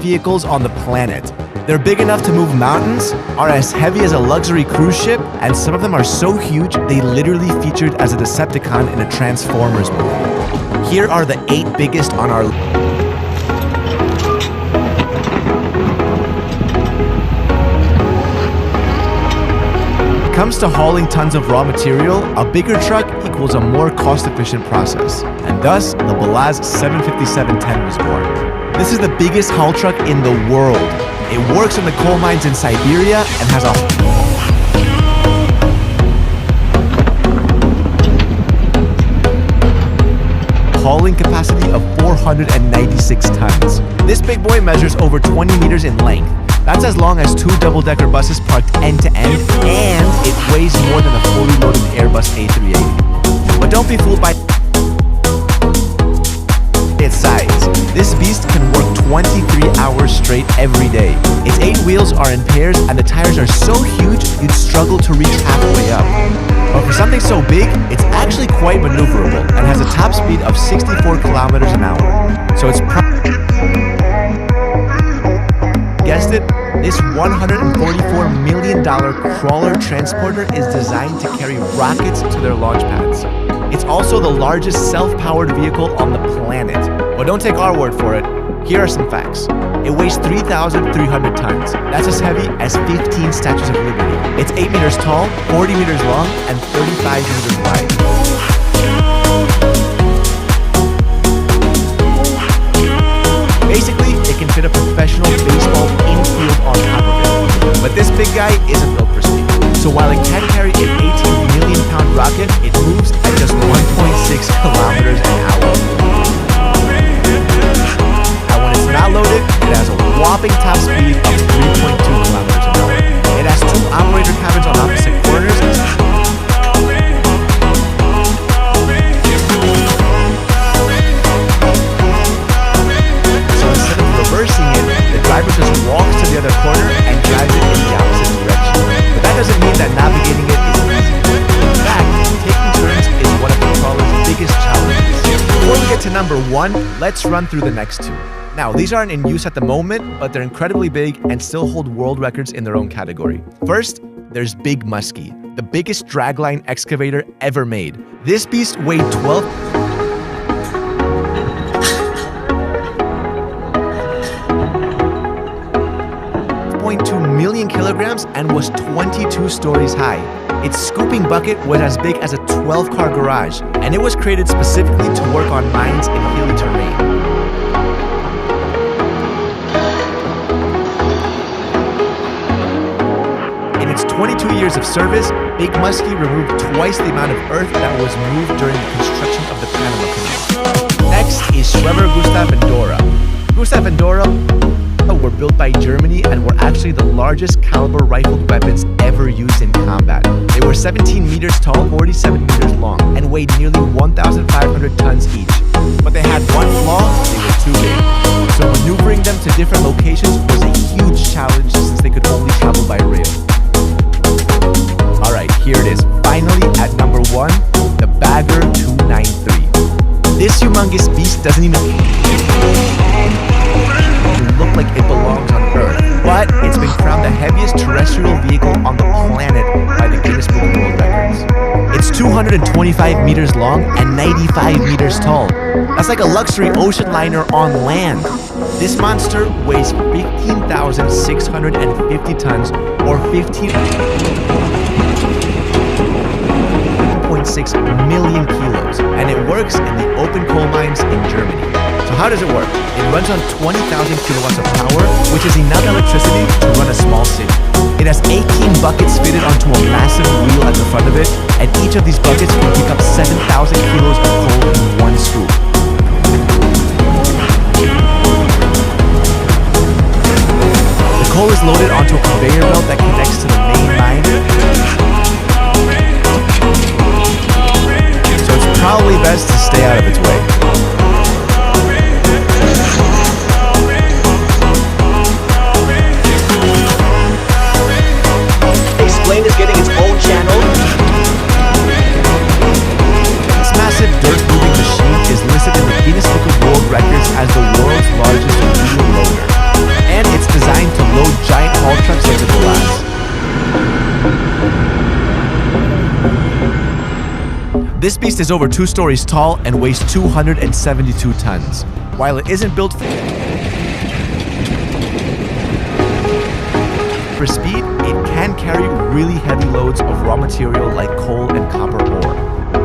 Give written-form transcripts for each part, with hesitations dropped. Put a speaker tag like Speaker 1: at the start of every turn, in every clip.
Speaker 1: vehicles on the planet. They're big enough to move mountains, are as heavy as a luxury cruise ship, and some of them are so huge they literally featured as a Decepticon in a Transformers movie. Here are the 8 biggest on our list. Comes to hauling tons of raw material, a bigger truck equals a more cost-efficient process. And thus, the Balaz 75710 was born. This is the biggest haul truck in the world. It works in the coal mines in Siberia and has a hauling capacity of 496 tons. This big boy measures over 20 meters in length. That's as long as 2 double-decker buses parked end-to-end, and it weighs more than a fully loaded Airbus A380. But don't be fooled by its size. This beast can work 23 hours straight every day. Its 8 wheels are in pairs, and the tires are so huge you'd struggle to reach halfway up. But for something so big, it's actually quite maneuverable and has a top speed of 64 kilometers an hour. So it's guessed it, this $144 million crawler transporter is designed to carry rockets to their launch pads. It's also the largest self-powered vehicle on the planet. But don't take our word for it. Here are some facts. It weighs 3,300 tons. That's as heavy as 15 Statues of Liberty. It's 8 meters tall, 40 meters long, and 35 meters wide. Basically, it can fit a professional baseball infield on top of it. But this big guy isn't built for speed. So while it can carry an 18 million pound rocket, it moves at just 1.6 kilometers an hour. And when it's not loaded, it has a whopping top speed of 3.2 kilometers an hour. It has 2 operator cabins on opposite corners. Reversing it, the driver just walks to the other corner and drives it in the opposite direction. But that doesn't mean that navigating it is easy. In fact, taking turns is one of the crawler's biggest challenges. Before we get to number 1, let's run through the next 2. Now, these aren't in use at the moment, but they're incredibly big and still hold world records in their own category. First, there's Big Muskie, the biggest dragline excavator ever made. This beast weighed 12.2 million kilograms and was 22 stories high. Its scooping bucket was as big as a 12-car garage, and it was created specifically to work on mines in hilly terrain. In its 22 years of service, Big Muskie removed twice the amount of earth that was moved during the construction of the Panama Canal. Next is Schwerer Gustav and Dora. Gustav and Dora were built by Germany and were actually the largest caliber rifled weapons ever used in combat. They were 17 meters tall, 47 meters long, and weighed nearly 1,500 tons each. But they had one flaw: they were too big. So maneuvering them to different locations was a huge challenge since they could only travel by rail. Alright, here it is. Finally, at number 1, the Bagger 293. This humongous beast doesn't even look like it belongs on Earth, but it's been crowned the heaviest terrestrial vehicle on the planet by the Guinness Book of World Records. It's 225 meters long and 95 meters tall. That's like a luxury ocean liner on land. This monster weighs 15,650 tons or 15.6 million kilos, and it works in the open coal mines in Germany. So how does it work? It runs on 20,000 kilowatts of power, which is enough electricity to run a small city. It has 18 buckets fitted onto a massive wheel at the front of it, and each of these buckets can pick up 7,000 kilos of coal in one scoop. The coal is loaded onto a conveyor belt that connects to the main mine. So it's probably best to stay out of its way. Explain is getting its own channel. This massive dirt-moving machine is listed in the Guinness Book of World Records as the world's largest wheel loader. This beast is over 2 stories tall and weighs 272 tons. While it isn't built for speed, it can carry really heavy loads of raw material like coal and copper ore.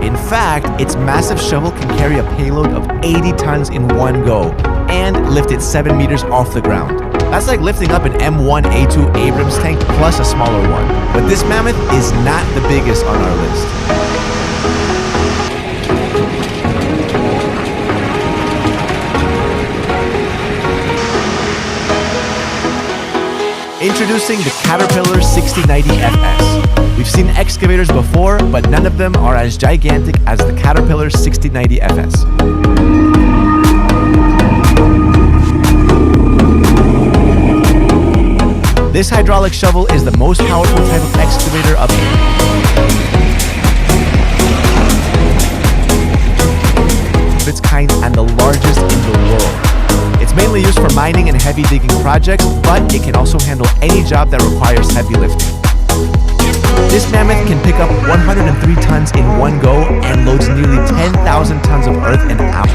Speaker 1: In fact, its massive shovel can carry a payload of 80 tons in one go and lift it 7 meters off the ground. That's like lifting up an M1A2 Abrams tank plus a smaller one. But this mammoth is not the biggest on our list. Introducing the Caterpillar 6090 FS. We've seen excavators before, but none of them are as gigantic as the Caterpillar 6090 FS. This hydraulic shovel is the most powerful type of excavator of its kind and the largest in the world. It's mainly used for mining and heavy digging projects, but it can also handle any job that requires heavy lifting. This mammoth can pick up 103 tons in one go and loads nearly 10,000 tons of earth an hour.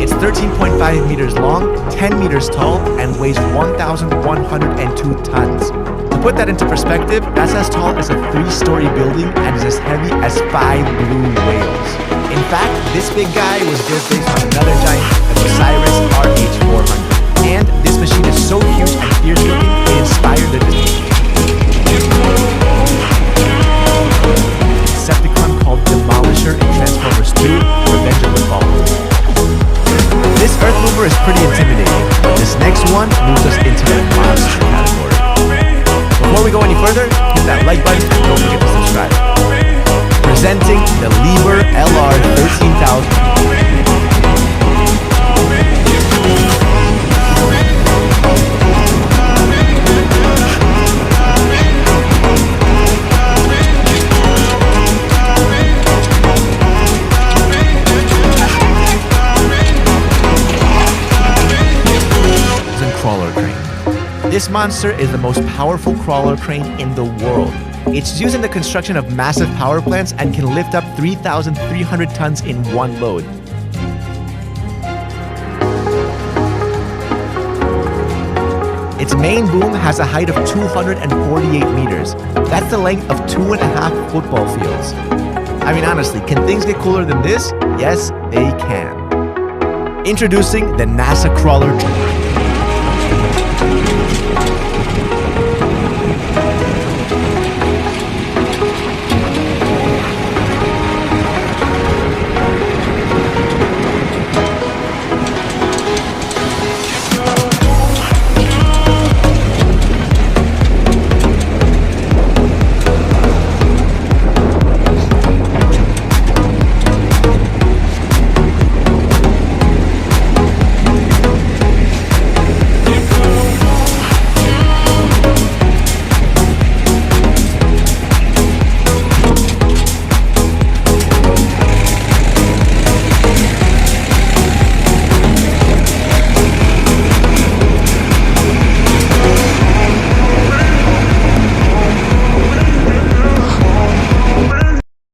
Speaker 1: It's 13.5 meters long, 10 meters tall, and weighs 1,102 tons. To put that into perspective, that's as tall as a 3-story building and is as heavy as 5 blue whales. In fact, this big guy was built based on another giant, the Osiris RH400. And this machine is so huge and fierce looking, it inspired the Decepticon called Demolisher in Transformers 2, Revenge of the Fallen. This earth mover is pretty intimidating, but this next one moves us into the monster category. Before we go any further, hit that like button and don't forget to subscribe. Presenting the Liebherr LR 13000. Crawler crane. This monster is the most powerful crawler crane in the world. It's used in the construction of massive power plants and can lift up 3,300 tons in one load. Its main boom has a height of 248 meters. That's the length of 2.5 football fields. I mean, honestly, can things get cooler than this? Yes, they can. Introducing the NASA Crawler crane.